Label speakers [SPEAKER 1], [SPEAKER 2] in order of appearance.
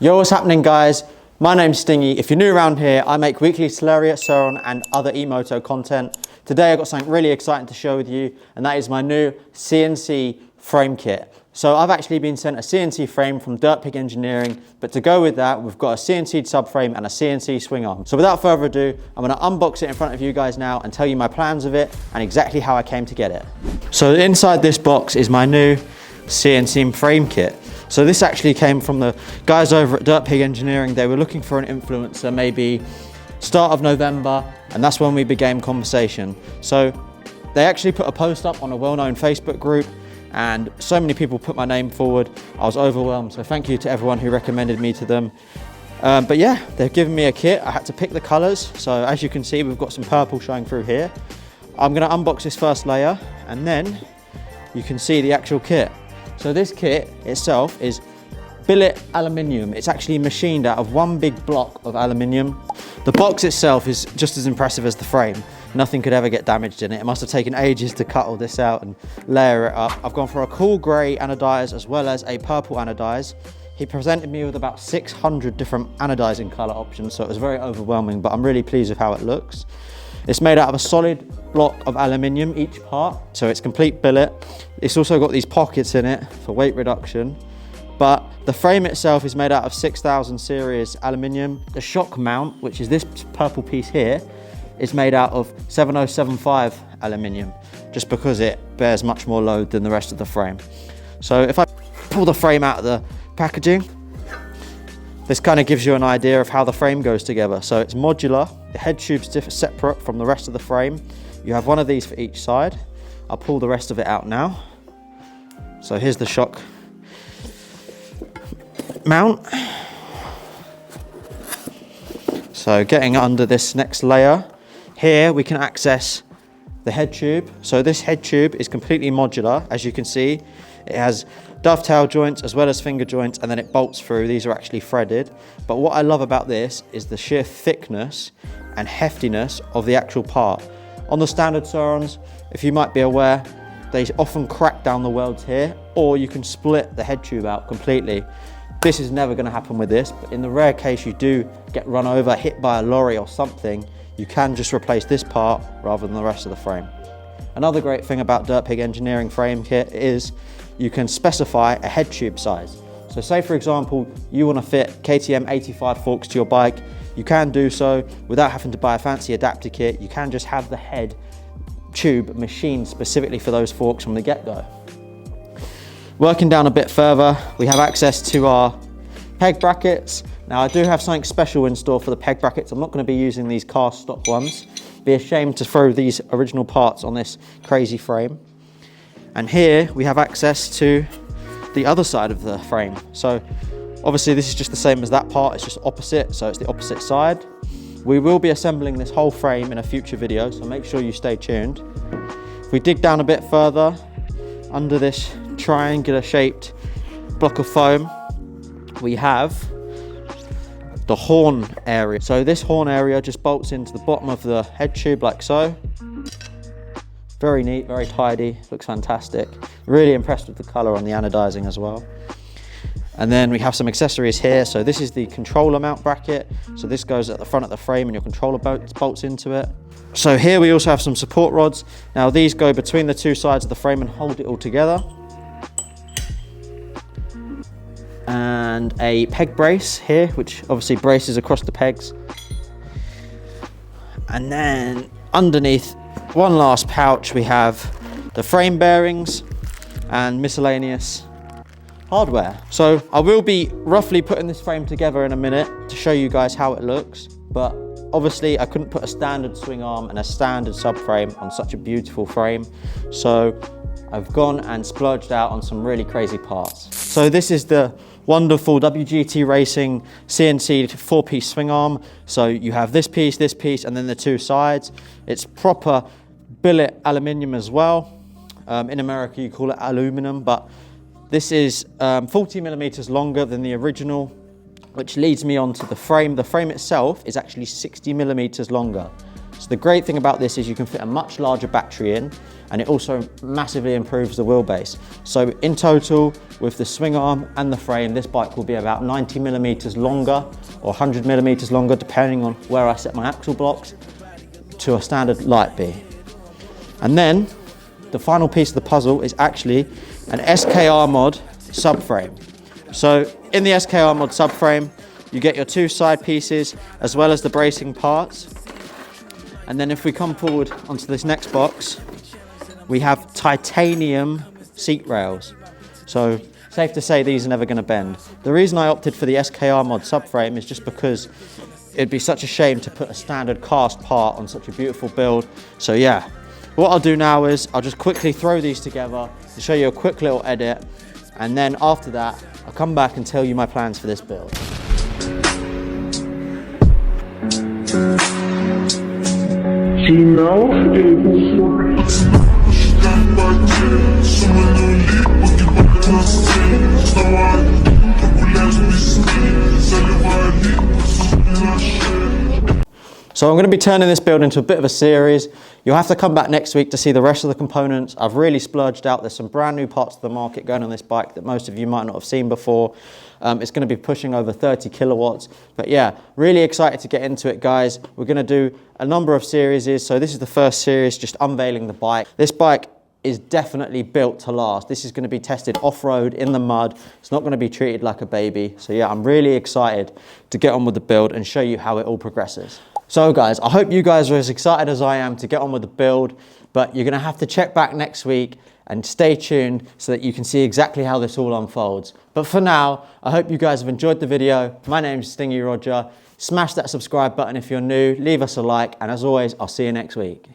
[SPEAKER 1] Yo, what's happening guys? My name's Stingy. If you're new around here, I make weekly Slurry, Surron and other E-MOTO content. Today I've got something really exciting to share with you, and that is my new CNC frame kit. So I've actually been sent a CNC frame from Dirt Pig Engineering, but to go with that, we've got a CNC subframe and a CNC swing arm. So without further ado, I'm gonna unbox it in front of you guys now and tell you my plans of it and exactly how I came to get it. So inside this box is my new CNC frame kit. So this actually came from the guys over at Dirt Pig Engineering. They were looking for an influencer maybe start of November, and that's when we began conversation. So they actually put a post up on a well-known Facebook group, and so many people put my name forward. I was overwhelmed, so thank you to everyone who recommended me to them. But yeah, they've given me a kit. I had to pick the colors. So as you can see, we've got some purple showing through here. I'm gonna unbox this first layer, and then you can see the actual kit. So this kit itself is billet aluminium. It's actually machined out of one big block of aluminium. The box itself is just as impressive as the frame. Nothing could ever get damaged in it. It must have taken ages to cut all this out and layer it up. I've gone for a cool grey anodize as well as a purple anodize. He presented me with about 600 different anodizing color options, so it was very overwhelming, but I'm really pleased with how it looks. It's made out of a solid block of aluminium, each part, so it's complete billet. It's also got these pockets in it for weight reduction, but the frame itself is made out of 6000 series aluminium. The shock mount, which is this purple piece here, is made out of 7075 aluminium, just because it bears much more load than the rest of the frame. So if I pull the frame out of the packaging, this kind of gives you an idea of how the frame goes together. So it's modular, the head tube's separate from the rest of the frame. You have one of these for each side. I'll pull the rest of it out now. So here's the shock mount. So getting under this next layer, here we can access the head tube. So this head tube is completely modular. As you can see, it has dovetail joints as well as finger joints, and then it bolts through. These are actually threaded. But what I love about this is the sheer thickness and heftiness of the actual part. On the standard Surrons, if you might be aware, they often crack down the welds here, or you can split the head tube out completely. This is never going to happen with this, but in the rare case you do get run over, hit by a lorry or something, you can just replace this part rather than the rest of the frame. Another great thing about Dirt Pig Engineering frame kit is you can specify a head tube size. So say for example, you want to fit KTM 85 forks to your bike, you can do so without having to buy a fancy adapter kit. You can just have the head tube machined specifically for those forks from the get-go. Working down a bit further, we have access to our peg brackets. Now I do have something special in store for the peg brackets. I'm not going to be using these cast stock ones. Be ashamed to throw these original parts on this crazy frame. And here we have access to the other side of the frame. So obviously this is just the same as that part, it's just opposite, so it's the opposite side. We will be assembling this whole frame in a future video, so make sure you stay tuned. If we dig down a bit further, under this triangular shaped block of foam, we have the horn area. So this horn area just bolts into the bottom of the head tube like so. Very neat, very tidy, looks fantastic. Really impressed with the color on the anodizing as well. And then we have some accessories here. So this is the controller mount bracket. So this goes at the front of the frame and your controller bolts into it. So here we also have some support rods. Now these go between the two sides of the frame and hold it all together. And a peg brace here, which obviously braces across the pegs. And then underneath, one last pouch, we have the frame bearings and miscellaneous hardware. So I will be roughly putting this frame together in a minute to show you guys how it looks, but obviously I couldn't put a standard swing arm and a standard subframe on such a beautiful frame, so I've gone and splurged out on some really crazy parts. So this is the wonderful WGT Racing CNC 4-piece swing arm. So you have this piece, and then the two sides. It's proper billet aluminium as well. In America you call it aluminum, but this is 40 millimeters longer than the original, which leads me on to the frame. The frame itself is actually 60 millimeters longer. So the great thing about this is you can fit a much larger battery in, and it also massively improves the wheelbase. So in total, with the swing arm and the frame, this bike will be about 90 millimeters longer or 100 millimeters longer, depending on where I set my axle blocks, to a standard light B. And then the final piece of the puzzle is actually an SKRMod subframe. So in the SKRMod subframe, you get your two side pieces as well as the bracing parts. And then if we come forward onto this next box, we have titanium seat rails. So safe to say these are never going to bend. The reason I opted for the SKRMod subframe is just because it'd be such a shame to put a standard cast part on such a beautiful build. So yeah, what I'll do now is I'll just quickly throw these together to show you a quick little edit. And then after that, I'll come back and tell you my plans for this build. So I'm going to be turning this build into a bit of a series. You'll have to come back next week to see the rest of the components. I've really splurged out. There's some brand new parts to the market going on this bike that most of you might not have seen before. It's going to be pushing over 30 kilowatts. But yeah, really excited to get into it, guys. We're going to do a number of series. So this is the first series, just unveiling the bike. This bike is definitely built to last. This is going to be tested off-road in the mud. It's not going to be treated like a baby. So yeah, I'm really excited to get on with the build and show you how it all progresses. So guys, I hope you guys are as excited as I am to get on with the build, but you're going to have to check back next week and stay tuned so that you can see exactly how this all unfolds. But for now, I hope you guys have enjoyed the video. My name's Stingy Roger. Smash that subscribe button if you're new, leave us a like, and as always, I'll see you next week.